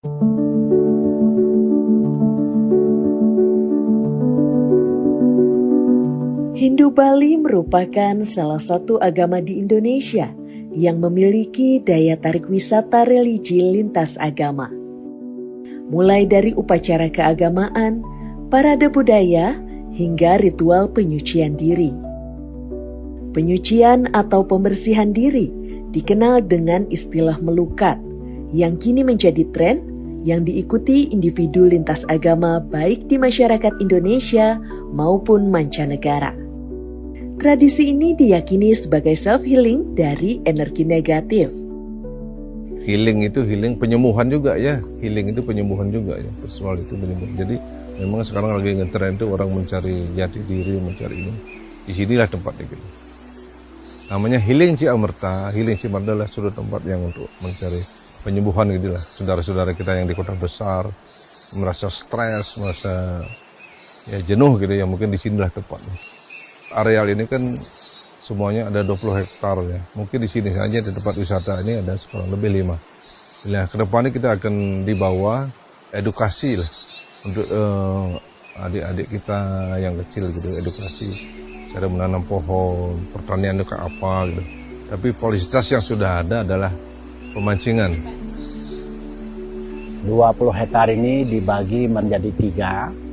Hindu Bali merupakan salah satu agama di Indonesia yang memiliki daya tarik wisata religi lintas agama. Mulai dari upacara keagamaan, parade budaya, hingga ritual penyucian diri. Penyucian atau pembersihan diri dikenal dengan istilah melukat, yang kini menjadi tren yang diikuti individu lintas agama baik di masyarakat Indonesia maupun mancanegara. Tradisi ini diyakini sebagai self-healing dari energi negatif. Healing itu penyembuhan juga ya. Healing itu penyembuhan juga ya. Personal itu penyembuhan. Jadi memang sekarang lagi ngetren itu orang mencari jati diri, mencari ini. Di sinilah tempatnya gitu. Namanya Healing Ciamerta. Healing Ciamerta adalah suatu tempat yang untuk mencari penyembuhan gitu lah. Saudara-saudara kita yang di kota besar merasa stres, merasa ya jenuh gitu ya. Mungkin di sinilah tempatnya. Areal ini kan semuanya ada 20 hektar ya. Mungkin di sini saja di tempat wisata ini ada kurang lebih 5. Nah, ke depannya kita akan dibawa edukasi lah untuk adik-adik kita yang kecil gitu, edukasi cara menanam pohon, pertanian itu kayak apa gitu. Tapi fasilitas yang sudah ada adalah pemancingan. 20 hektar ini dibagi menjadi 3.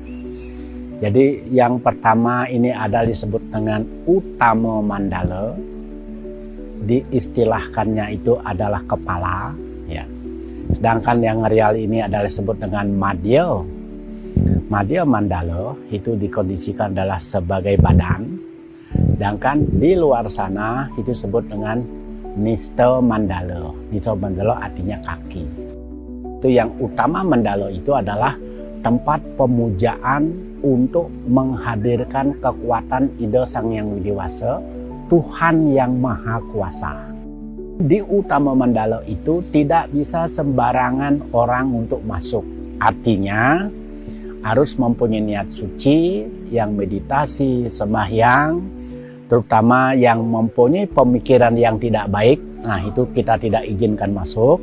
Jadi yang pertama ini adalah disebut dengan Utama Mandala. Diistilahkannya itu adalah kepala. Ya. Sedangkan yang real ini adalah disebut dengan Madhya. Madhya Mandala itu dikondisikan adalah sebagai badan. Sedangkan di luar sana itu disebut dengan Nista Mandala. Nista Mandala artinya kaki. Itu yang Utama Mandala itu adalah tempat pemujaan untuk menghadirkan kekuatan Ida Sang Yang Widiwasa, Tuhan yang Maha Kuasa. Di Utama Mandala itu tidak bisa sembarangan orang untuk masuk. Artinya harus mempunyai niat suci, yang meditasi, sembahyang, terutama yang mempunyai pemikiran yang tidak baik. Nah, itu kita tidak izinkan masuk.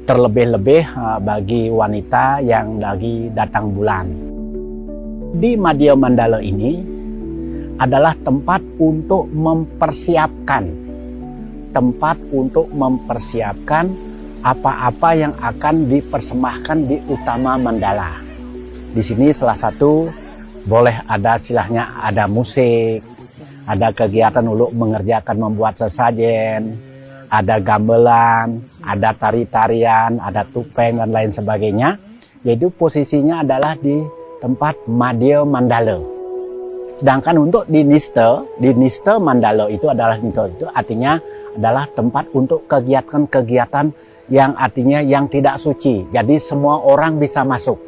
Terlebih-lebih bagi wanita yang lagi datang bulan. Di Madhya Mandala ini adalah tempat untuk mempersiapkan apa-apa yang akan dipersembahkan di Utama Mandala. Di sini salah satu boleh ada istilahnya ada musik, ada kegiatan untuk mengerjakan membuat sesajen, ada gamelan, ada tari-tarian, ada tupeng dan lain sebagainya. Jadi posisinya adalah di tempat Madhya Mandala. Sedangkan untuk di Nista Mandala itu adalah itu artinya adalah tempat untuk kegiatan-kegiatan yang artinya yang tidak suci. Jadi semua orang bisa masuk.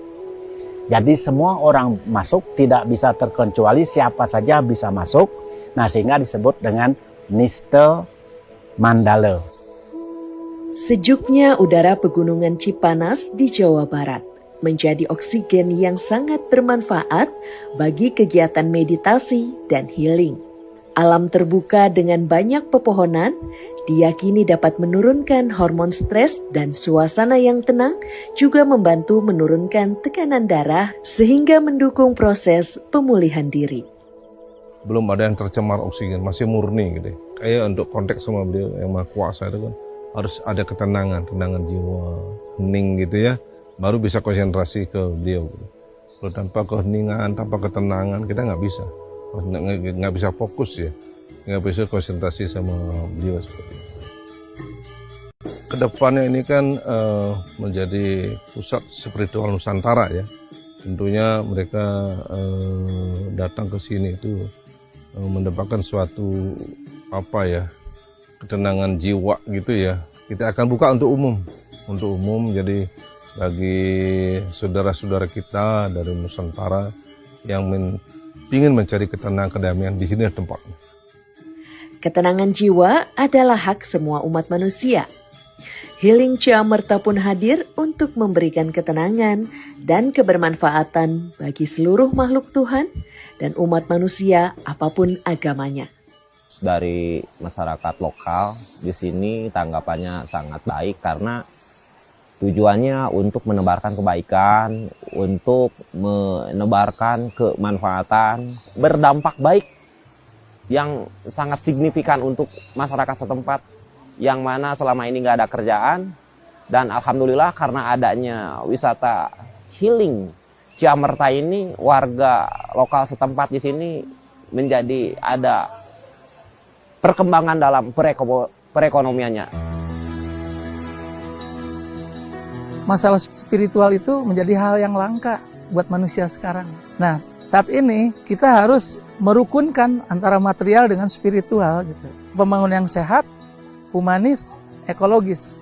Jadi semua orang masuk, tidak bisa terkecuali, siapa saja bisa masuk. Nah, sehingga disebut dengan Nista Mandala. Sejuknya udara pegunungan Cipanas di Jawa Barat menjadi oksigen yang sangat bermanfaat bagi kegiatan meditasi dan healing. Alam terbuka dengan banyak pepohonan diyakini dapat menurunkan hormon stres dan suasana yang tenang juga membantu menurunkan tekanan darah sehingga mendukung proses pemulihan diri. Belum ada yang tercemar oksigen, masih murni gitu. Kayak untuk konteks sama beliau yang Maha Kuasa itu kan harus ada ketenangan jiwa, hening gitu ya. Baru bisa konsentrasi ke beliau. Kalau tanpa keheningan, tanpa ketenangan, kita nggak bisa fokus ya, nggak bisa konsentrasi sama beliau seperti itu. Kedepannya ini kan menjadi pusat spiritual Nusantara ya. Tentunya mereka datang ke sini itu mendapatkan suatu ketenangan jiwa gitu ya. Kita akan buka untuk umum, jadi bagi saudara-saudara kita dari Nusantara yang ingin mencari ketenangan, kedamaian, di sini tempatnya. Ketenangan jiwa adalah hak semua umat manusia. Healing Ciamerta pun hadir untuk memberikan ketenangan dan kebermanfaatan bagi seluruh makhluk Tuhan dan umat manusia apapun agamanya. Dari masyarakat lokal di sini tanggapannya sangat baik karena Tujuannya untuk menebarkan kebaikan, untuk menebarkan kemanfaatan, berdampak baik yang sangat signifikan untuk masyarakat setempat yang mana selama ini nggak ada kerjaan. Dan alhamdulillah karena adanya wisata healing Ciamerta ini, warga lokal setempat di sini menjadi ada perkembangan dalam perekonomiannya. Masalah spiritual itu menjadi hal yang langka buat manusia sekarang. Nah, saat ini kita harus merukunkan antara material dengan spiritual gitu. Pembangunan yang sehat, humanis, ekologis.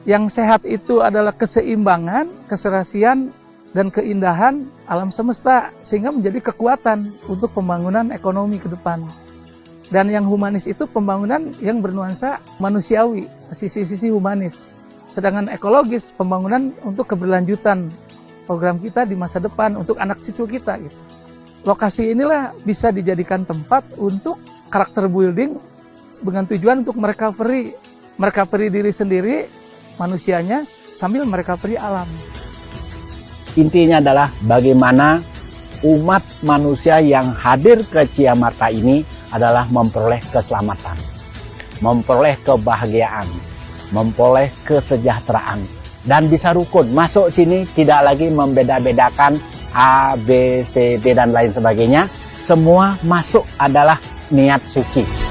Yang sehat itu adalah keseimbangan, keserasian, dan keindahan alam semesta sehingga menjadi kekuatan untuk pembangunan ekonomi ke depan. Dan yang humanis itu pembangunan yang bernuansa manusiawi, sisi-sisi humanis. Sedangkan ekologis, pembangunan untuk keberlanjutan program kita di masa depan, untuk anak cucu kita. Gitu. Lokasi inilah bisa dijadikan tempat untuk karakter building dengan tujuan untuk merecovery diri sendiri, manusianya, sambil merecovery alam. Intinya adalah bagaimana umat manusia yang hadir ke Ciamerta ini adalah memperoleh keselamatan, memperoleh kebahagiaan, memperoleh kesejahteraan, dan bisa rukun. Masuk sini tidak lagi membeda-bedakan A, B, C, D, dan lain sebagainya. Semua masuk adalah niat suci.